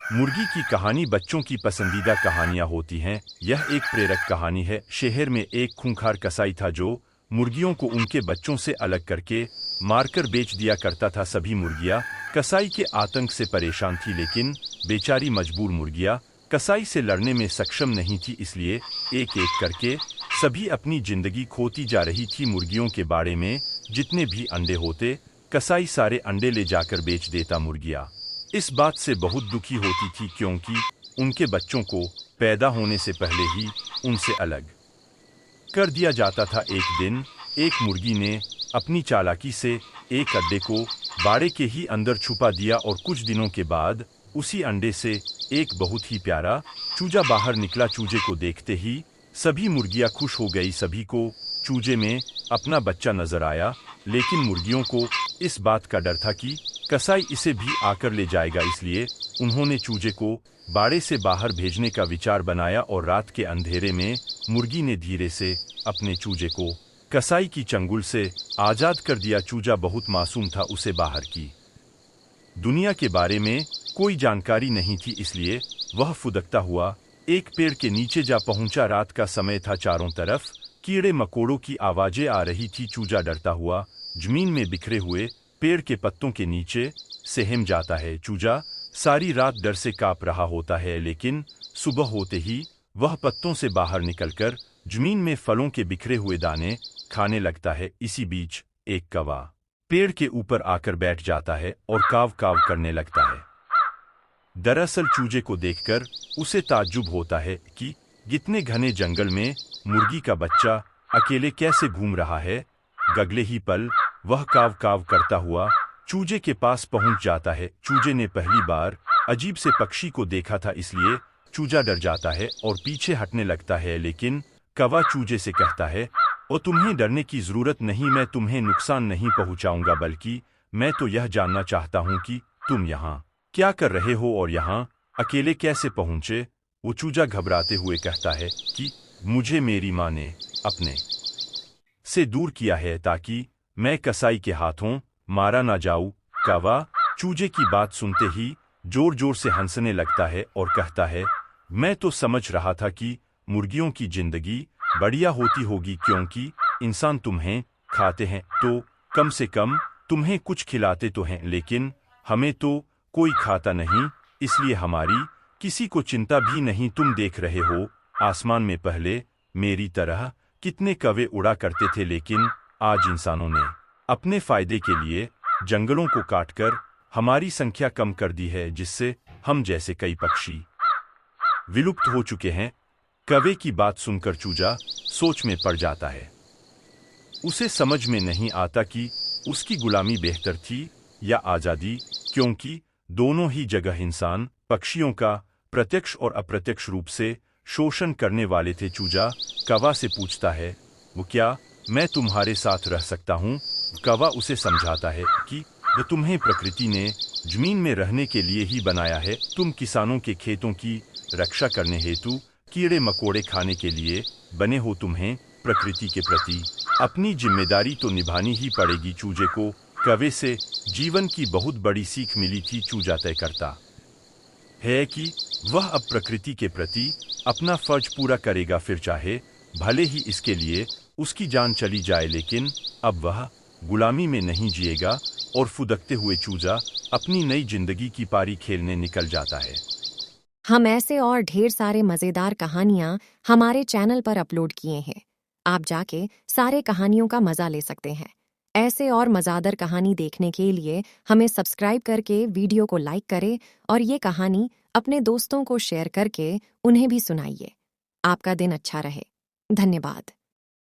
मुर्गी की कहानी बच्चों की पसंदीदा कहानियां होती हैं। यह एक प्रेरक कहानी है। शहर में एक खूंखार कसाई था जो मुर्गियों को उनके बच्चों से अलग करके मारकर बेच दिया करता था। सभी मुर्गियां कसाई के आतंक से परेशान थी, लेकिन बेचारी मजबूर मुर्गियां कसाई से लड़ने में सक्षम नहीं थी, इसलिए एक एक करके सभी अपनी जिंदगी खोती जा रही थी। मुर्गियों के बाड़े में जितने भी अंडे होते, कसाई सारे अंडे ले जाकर बेच देता। मुर्गियां इस बात से बहुत दुखी होती थी, क्योंकि उनके बच्चों को पैदा होने से पहले ही उनसे अलग कर दिया जाता था। एक दिन एक मुर्गी ने अपनी चालाकी से एक अंडे को बाड़े के ही अंदर छुपा दिया और कुछ दिनों के बाद उसी अंडे से एक बहुत ही प्यारा चूजा बाहर निकला। चूजे को देखते ही सभी मुर्गियां खुश हो गई। सभी को चूजे में अपना बच्चा नजर आया, लेकिन मुर्गियों को इस बात का डर था कि कसाई इसे भी आकर ले जाएगा, इसलिए उन्होंने चूजे को बाड़े से बाहर भेजने का विचार बनाया। और रात के अंधेरे में मुर्गी ने धीरे से अपने चूजे को कसाई की चंगुल से आजाद कर दिया। चूजा बहुत मासूम था, उसे बाहर की दुनिया के बारे में कोई जानकारी नहीं थी, इसलिए वह फुदकता हुआ एक पेड़ के नीचे जा पहुंचा। रात का समय था, चारों तरफ कीड़े मकोड़ों की आवाजें आ रही थी। चूजा डरता हुआ जमीन में बिखरे हुए पेड़ के पत्तों के नीचे सेहम जाता है। चूजा सारी रात डर से कांप रहा होता है, लेकिन सुबह होते ही वह पत्तों से बाहर निकलकर जमीन में फलों के बिखरे हुए दाने खाने लगता है। इसी बीच एक कौवा पेड़ के ऊपर आकर बैठ जाता है और काव काव करने लगता है। दरअसल चूजे को देखकर उसे ताज्जुब होता है कि इतने घने जंगल में मुर्गी का बच्चा अकेले कैसे घूम रहा है। अगले ही पल वह काव काव करता हुआ चूजे के पास पहुंच जाता है। चूजे ने पहली बार अजीब से पक्षी को देखा था, इसलिए चूजा डर जाता है और पीछे हटने लगता है। लेकिन कौवा चूजे से कहता है, ओ तुम्हें डरने की जरूरत नहीं, मैं तुम्हें नुकसान नहीं पहुंचाऊंगा, बल्कि मैं तो यह जानना चाहता हूं कि तुम यहाँ क्या कर रहे हो और यहाँ अकेले कैसे पहुंचे। वो चूजा घबराते हुए कहता है कि मुझे मेरी माँ ने अपने से दूर किया है ताकि मैं कसाई के हाथों मारा ना जाऊं। कौवा चूजे की बात सुनते ही जोर जोर से हंसने लगता है और कहता है, मैं तो समझ रहा था कि मुर्गियों की जिंदगी बढ़िया होती होगी, क्योंकि इंसान तुम्हें खाते हैं तो कम से कम तुम्हें कुछ खिलाते तो हैं, लेकिन हमें तो कोई खाता नहीं, इसलिए हमारी किसी को चिंता भी नहीं। तुम देख रहे हो आसमान में पहले मेरी तरह कितने कौवे उड़ा करते थे, लेकिन आज इंसानों ने अपने फायदे के लिए जंगलों को काटकर हमारी संख्या कम कर दी है, जिससे हम जैसे कई पक्षी विलुप्त हो चुके हैं। कौवे की बात सुनकर चूजा सोच में पड़ जाता है। उसे समझ में नहीं आता कि उसकी गुलामी बेहतर थी या आज़ादी, क्योंकि दोनों ही जगह इंसान पक्षियों का प्रत्यक्ष और अप्रत्यक्ष रूप से शोषण करने वाले थे। चूजा कौवा से पूछता है, वो क्या मैं तुम्हारे साथ रह सकता हूँ। कौवा उसे समझाता है कि वो तुम्हें प्रकृति ने जमीन में रहने के लिए ही बनाया है। तुम किसानों के खेतों की रक्षा करने हेतु कीड़े मकोड़े खाने के लिए बने हो। तुम्हें प्रकृति के प्रति अपनी जिम्मेदारी तो निभानी ही पड़ेगी। चूजे को कौवे से जीवन की बहुत बड़ी सीख मिली थी। चूजा तय करता है कि वह अब प्रकृति के प्रति अपना फर्ज पूरा करेगा, फिर चाहे भले ही इसके लिए उसकी जान चली जाए, लेकिन अब वह गुलामी में नहीं जिएगा। और फुदकते हुए चूजा अपनी नई जिंदगी की पारी खेलने निकल जाता है। हम ऐसे और ढेर सारे मज़ेदार कहानियाँ हमारे चैनल पर अपलोड किए हैं। आप जाके सारे कहानियों का मज़ा ले सकते हैं। ऐसे और मज़ेदार कहानी देखने के लिए हमें सब्सक्राइब करके वीडियो को लाइक करें और ये कहानी अपने दोस्तों को शेयर करके उन्हें भी सुनाइए। आपका दिन अच्छा रहे। धन्यवाद।